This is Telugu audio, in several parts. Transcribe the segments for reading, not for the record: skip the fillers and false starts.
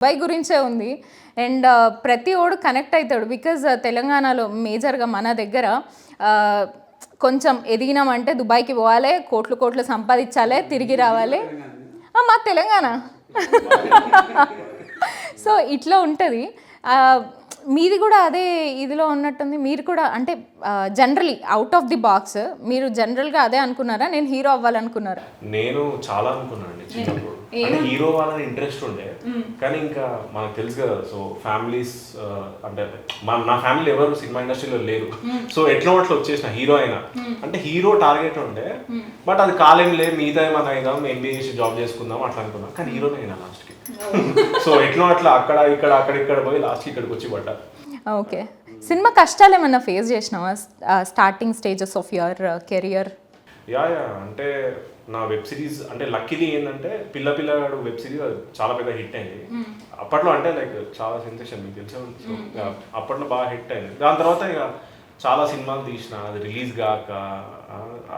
దుబాయ్ గురించే ఉంది. అండ్ ప్రతి ఓడు కనెక్ట్ అవుతాడు. బికాజ్ తెలంగాణలో మేజర్గా మన దగ్గర కొంచెం ఎదిగినామంటే దుబాయ్కి పోవాలి, కోట్లు కోట్లు సంపాదించాలి, తిరిగి రావాలి. మా తెలంగాణ. సో ఇట్లా ఉంటుంది. మీది కూడా అదే ఇదిలో ఉన్నట్టుంది. మీరు కూడా అంటే generally out of the box మీరు జనరల్గా అదే అనుకున్నారా, నేను హీరో అవ్వాలనుకున్నారా? నేను చాలా అనుకున్నాను అండి చిన్నప్పుడు. అంటే హీరో అవ్వాలని ఇంట్రెస్ట్ ఉండే, కానీ ఇంకా మనకు తెలుసు కదా. సో ఫ్యామిలీస్ అంటే నా ఫ్యామిలీ ఎవరు సినిమా ఇండస్ట్రీలో లేరు. సో ఎట్లా వచ్చేసిన హీరో అయినా అంటే హీరో టార్గెట్ ఉండే, బట్ అది కాలేం లేదు, మిగతా ఏమైనా అయిదాం, ఎంబీఏ చేసి జాబ్ చేసుకుందాం అట్లా అనుకున్నాం. కానీ హీరోనే అయినా లాస్ట్కి. సో అట్లా అక్కడ పోయి లాస్ట్కి ఇక్కడికి వచ్చి పడ్డా. ఓకే. సినిమా కష్టాలు ఏమన్నా ఫేస్ చేసినావా starting stages of your career? Yeah అంటే నా వెబ్ సిరీస్ అంటే లక్కీలీ ఏంటంటే పిల్లగాడు వెబ్ సిరీస్ చాలా పెద్ద హిట్ అయింది అప్పట్లో. అంటే లైక్ చాలా సెన్సేషన్, మీకు తెలిసే. సో అప్పట్లో బాగా హిట్ అయింది. దాని తర్వాత ఇక చాలా సినిమాలు తీసిన, అది రిలీజ్ కాక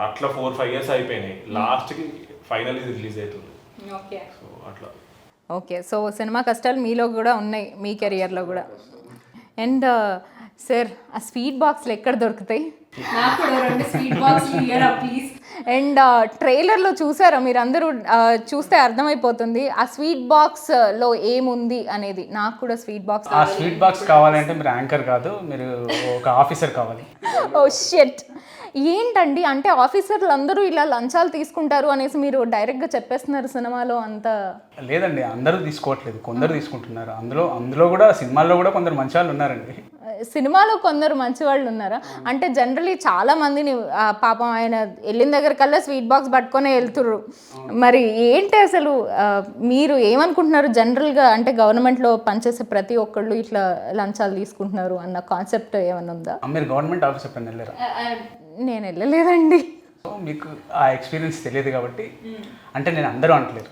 అట్లా 4-5 years అయిపోయినాయి. లాస్ట్కి ఫైనల్ ఇది రిలీజ్ అవుతుంది. సో అట్లా. ఓకే. సో సినిమా కష్టాలు మీలో కూడా ఉన్నాయి, మీ కెరియర్లో కూడా. అండ్ సార్, ఆ స్వీట్ బాక్స్లు ఎక్కడ దొరుకుతాయి? అండ్ ట్రైలర్లో చూసారా మీరు అందరూ? చూస్తే అర్థమైపోతుంది ఆ స్వీట్ బాక్స్లో ఏముంది అనేది. నాకు కూడా స్వీట్ బాక్స్. ఆ స్వీట్ బాక్స్ కావాలంటే మీరు యాంకర్ కాదు, మీరు ఒక ఆఫీసర్ కావాలి. Oh shit. ఏంటండి అంటే ఆఫీసర్లు అందరూ ఇలా లంచాలు తీసుకుంటారు అనేసి మీరు డైరెక్ట్గా చెప్పేస్తున్నారు సినిమాలో అంతా? లేదండి, అందరూ తీసుకోవట్లేదు, కొందరు తీసుకుంటున్నారు. అందులో కూడా సినిమాల్లో కూడా కొందరు మంచి వాళ్ళు ఉన్నారండి. సినిమాలో కొందరు మంచి వాళ్ళు ఉన్నారా? అంటే జనరలీ చాలా మందిని పాపం ఆయన వెళ్ళిన దగ్గర కల్లా స్వీట్ బాక్స్ పట్టుకొనే వెళ్తుర్రు. మరి ఏంటి అసలు మీరు ఏమనుకుంటున్నారు జనరల్గా? అంటే గవర్నమెంట్లో పనిచేసే ప్రతి ఒక్కళ్ళు ఇట్లా లంచాలు తీసుకుంటున్నారు అన్న కాన్సెప్ట్ ఏమైనా ఉందా? మీరు గవర్నమెంట్ ఆఫీస్ ఎప్పుడైనా వెళ్ళారా? నేను వెళ్ళలేదండి. సో మీకు ఆ ఎక్స్పీరియన్స్ తెలియదు కాబట్టి, అంటే నేను అందరూ అంటలేరు,